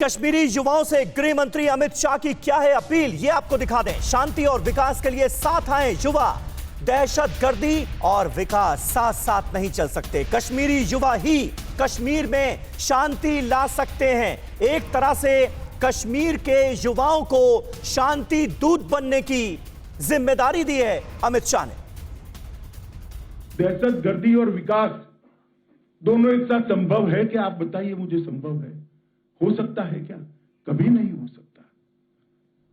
कश्मीरी युवाओं से गृह मंत्री अमित शाह की क्या है अपील, ये आपको दिखा दें। शांति और विकास के लिए साथ आए युवा। दहशतगर्दी और विकास साथ साथ नहीं चल सकते। कश्मीरी युवा ही कश्मीर में शांति ला सकते हैं। एक तरह से कश्मीर के युवाओं को शांति दूत बनने की जिम्मेदारी दी है अमित शाह ने। दहशतगर्दी और विकास दोनों एक साथ संभव है क्या? आप बताइए मुझे, संभव है? हो सकता है क्या? कभी नहीं हो सकता।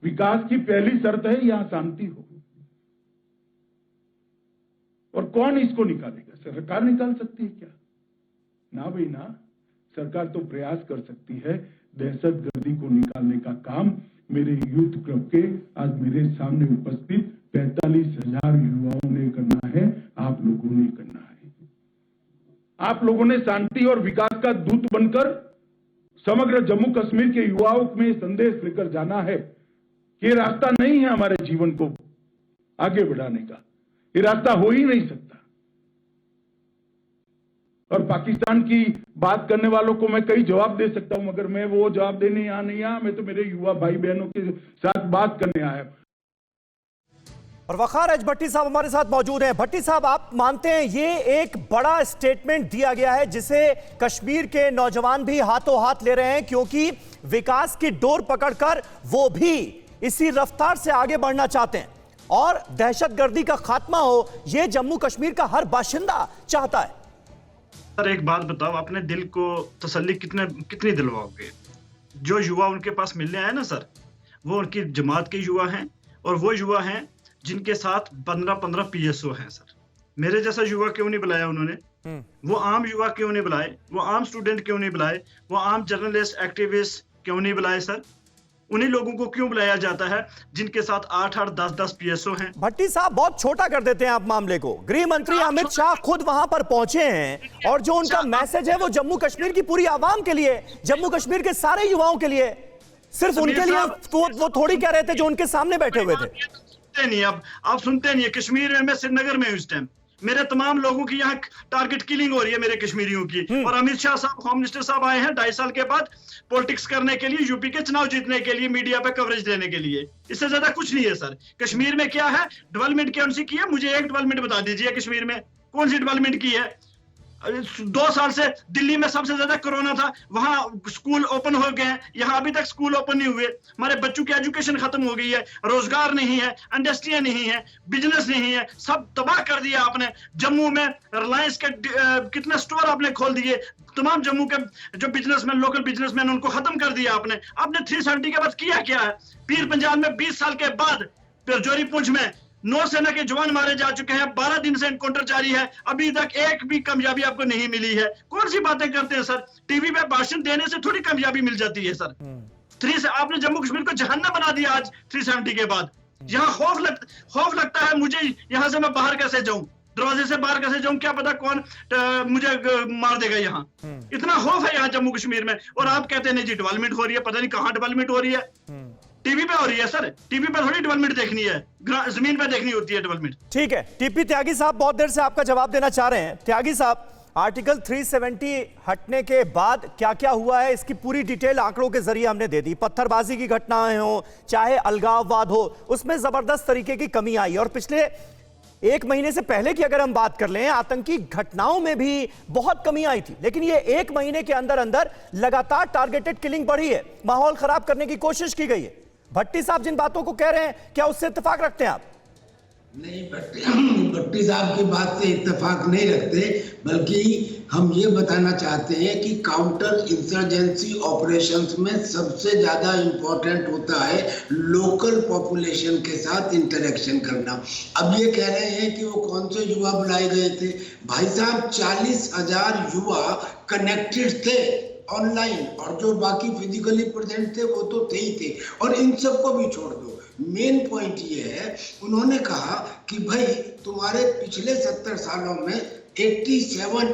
विकास की पहली शर्त है यहां शांति हो। और कौन इसको निकालेगा? सरकार निकाल सकती है क्या? ना भाई ना। सरकार तो प्रयास कर सकती है। दहशतगर्दी को निकालने का काम मेरे यूथ क्लब के आज मेरे सामने उपस्थित 45,000 युवाओं ने करना है, आप लोगों ने करना है। आप लोगों ने शांति और विकास का दूत बनकर समग्र जम्मू कश्मीर के युवाओं में संदेश लेकर जाना है कि ये रास्ता नहीं है हमारे जीवन को आगे बढ़ाने का। ये रास्ता हो ही नहीं सकता। और पाकिस्तान की बात करने वालों को मैं कई जवाब दे सकता हूं, मगर मैं वो जवाब देने यहां नहीं आया। मैं तो मेरे युवा भाई बहनों के साथ बात करने आया। और वकार एच भट्टी साहब हमारे साथ मौजूद हैं। भट्टी साहब, आप मानते हैं ये एक बड़ा स्टेटमेंट दिया गया है जिसे कश्मीर के नौजवान भी हाथों हाथ ले रहे हैं, क्योंकि विकास की डोर पकड़कर वो भी इसी रफ्तार से आगे बढ़ना चाहते हैं और दहशतगर्दी का खात्मा हो, ये जम्मू कश्मीर का हर बाशिंदा चाहता है। सर एक बात बताओ, अपने दिल को तसल्ली कितनी दिलवाओगे? जो युवा उनके पास मिलने आए ना सर, वो उनकी जमात के युवा हैं और वो युवा हैं जिनके साथ 15-15 पीएसओ हैं सर। मेरे जैसा युवा क्यों नहीं बुलाया उन्होंने? वो आम युवा क्यों नहीं बुलाए? वो आम स्टूडेंट क्यों नहीं बुलाए? वो आम जर्नलिस्ट एक्टिविस्ट क्यों नहीं बुलाए सर? उन्हीं लोगों को क्यों बुलाया जाता है जिनके साथ 8-8, 10-10 पीएसओ हैं? भट्टी साहब, बहुत छोटा कर देते हैं आप मामले को। गृह मंत्री अमित शाह खुद वहां पर पहुंचे हैं और जो उनका मैसेज है वो जम्मू कश्मीर की पूरी आवाम के लिए, जम्मू कश्मीर के सारे युवाओं के लिए, सिर्फ उनके लिए वो थोड़ी कह रहे थे जो उनके सामने बैठे हुए थे। नहीं, अब आप सुनते नहीं है। कश्मीर में मैं श्रीनगर में हूं इस टाइम। मेरे तमाम लोगों की यहाँ टारगेट किलिंग हो रही है, मेरे कश्मीरियों की। और अमित शाह साहब, होम मिनिस्टर साहब आए हैं 2.5 साल के बाद पॉलिटिक्स करने के लिए, यूपी के चुनाव जीतने के लिए, मीडिया पे कवरेज देने के लिए। इससे ज्यादा कुछ नहीं है सर। कश्मीर में क्या है? डेवलपमेंट कौन सी की है? मुझे एक डेवलपमेंट बता दीजिए कश्मीर में कौन सी डेवलपमेंट की है? 2 साल से दिल्ली में सबसे ज्यादा कोरोना था, वहां स्कूल ओपन हो गए हैं, यहाँ अभी तक स्कूल ओपन नहीं हुए। हमारे बच्चों की एजुकेशन खत्म हो गई है, रोजगार नहीं है, इंडस्ट्रियां नहीं है, बिजनेस नहीं है, सब तबाह कर दिया आपने। जम्मू में रिलायंस के कितने स्टोर आपने खोल दिए। तमाम जम्मू के जो बिजनेसमैन, लोकल बिजनेसमैन, उनको खत्म कर दिया आपने। 370 के बाद किया क्या है? पीर पंजाब में 20 साल के बाद जोरी पुंछ में 9 सेना के जवान मारे जा चुके हैं। 12 दिन से एनकाउंटर जारी है, अभी तक एक भी कामयाबी आपको नहीं मिली है। कौन सी बातें करते हैं सर? टीवी पे भाषण देने से थोड़ी कामयाबी मिल जाती है सर। 3 से आपने जम्मू कश्मीर को जहन्नम बना दिया आज 370 के बाद। यहाँ खौफ लगता है मुझे, यहाँ से मैं बाहर कैसे जाऊं, दरवाजे से बाहर कैसे जाऊं, क्या पता कौन मुझे मार देगा। यहाँ इतना खौफ है यहाँ जम्मू कश्मीर में। और आप कहते हैं नहीं जी डेवलपमेंट हो रही है, पता नहीं कहाँ डेवलपमेंट हो रही है। टीवी पे हो रही है सर। टीवी पे थोड़ी डेवलपमेंट देखनी है, जमीन पे देखनी होती है डेवलपमेंट। ठीक है, टीपी त्यागी साहब बहुत देर से आपका जवाब देना चाह रहे हैं। त्यागी साहब, आर्टिकल 370 हटने के बाद क्या क्या हुआ है, इसकी पूरी डिटेल आंकड़ों के जरिए हमने दे दी। पत्थरबाजी की घटनाएं हो, चाहे अलगाववाद हो, उसमें जबरदस्त तरीके की कमी आई। और पिछले 1 महीने से पहले की अगर हम बात कर लें, आतंकी घटनाओं में भी बहुत कमी आई थी। लेकिन ये 1 महीने के अंदर अंदर लगातार टारगेटेड किलिंग बढ़ी है, माहौल खराब करने की कोशिश की गई है। भट्टी साहब जिन बातों को कह रहे हैं, क्या उससे इत्तेफाक रखते हैं आप? नहीं, भट्टी साहब की बात से इत्तेफाक नहीं रखते, बल्कि हम ये बताना चाहते हैं कि काउंटर इंसर्जेंसी ऑपरेशंस में सबसे ज्यादा इंपॉर्टेंट होता है लोकल पॉपुलेशन के साथ इंटरेक्शन करना। अब ये कह रहे हैं कि वो कौन से युवा बुलाए गए थे? भाई साहब, 40,000 युवा कनेक्टेड थे ऑनलाइन, और जो बाकी फिजिकली प्रेजेंट थे वो तो थे ही थे। और इन सबको भी छोड़ दो, मेन पॉइंट ये है, उन्होंने कहा कि भाई तुम्हारे पिछले 70 सालों में 87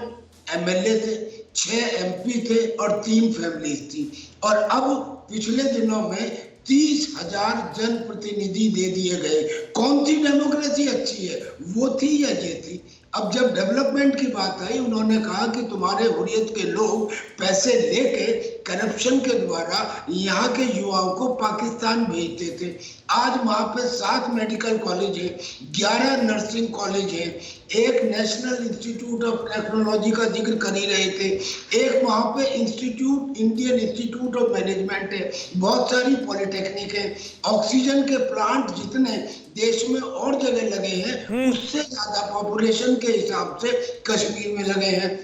एमएलए थे, 6 एमपी थे और 3 फैमिलीज थी। और अब पिछले दिनों में 30,000 जनप्रतिनिधि दे दिए गए। कौन सी डेमोक्रेसी अच्छी है, वो थी या ये थी? अब जब डेवलपमेंट की बात आई, उन्होंने कहा कि तुम्हारे हुर्रियत के लोग पैसे लेके करप्शन के द्वारा यहाँ के युवाओं को पाकिस्तान भेजते थे। आज वहाँ पे 7 मेडिकल कॉलेज है, 11 नर्सिंग कॉलेज है, एक नेशनल इंस्टीट्यूट ऑफ टेक्नोलॉजी का जिक्र कर ही रहे थे, एक वहाँ पे institute Indian institute of management है, बहुत सारी पॉलिटेक्निक है, ऑक्सीजन के प्लांट जितने देश में और जगह लगे हैं उससे ज्यादा पॉपुलेशन के हिसाब से कश्मीर में लगे हैं।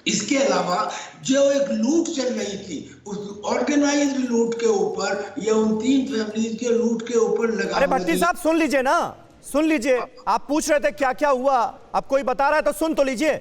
इसके अलावा जो एक लूट चल रही थी उस ऑर्गेनाइज्ड लूट के ऊपर या उन 3 फैमिलीज के लूट के ऊपर लगा। अरे भट्टी साहब सुन लीजिए ना, सुन लीजिए। आप पूछ रहे थे क्या क्या हुआ, अब कोई बता रहा है तो सुन तो लीजिए।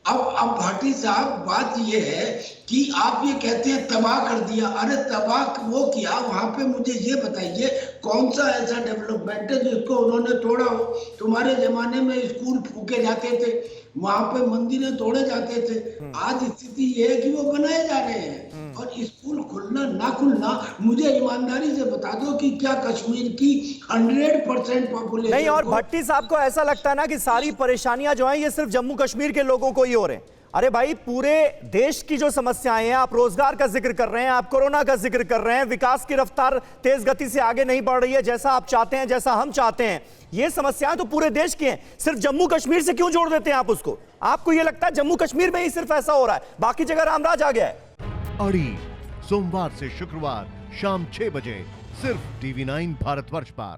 अब भाटी साहब बात यह है कि आप ये कहते हैं तबाह कर दिया। अरे तबाह वो किया, वहां पे मुझे ये बताइए कौन सा ऐसा डेवलपमेंट है जिसको उन्होंने तोड़ा हो। तुम्हारे जमाने में स्कूल फूके जाते थे, वहां पे मंदिरें तोड़े जाते थे, आज स्थिति ये है कि वो बनाए जा रहे हैं। और स्कूल खुलना ना खुलना, मुझे ईमानदारी से बता दो कि क्या कश्मीर की 100% पॉपुलेशन नहीं, और भट्टी साहब को ऐसा लगता है ना कि सारी परेशानियां जो हैं ये सिर्फ जम्मू कश्मीर के लोगों को ही हो रहे हैं। अरे भाई, पूरे देश की जो समस्याएं हैं, आप रोजगार का जिक्र कर रहे हैं, आप कोरोना का जिक्र कर रहे हैं, विकास की रफ्तार तेज गति से आगे नहीं बढ़ रही है जैसा आप चाहते हैं, जैसा हम चाहते हैं। ये समस्याएं तो पूरे देश की हैं, सिर्फ जम्मू कश्मीर से क्यों जोड़ देते हैं आप उसको? आपको ये लगता है जम्मू कश्मीर में ही सिर्फ ऐसा हो रहा है, बाकी जगह रामराज आ गया है? अड़ी सोमवार से शुक्रवार शाम 6 बजे सिर्फ TV9 भारतवर्ष पर।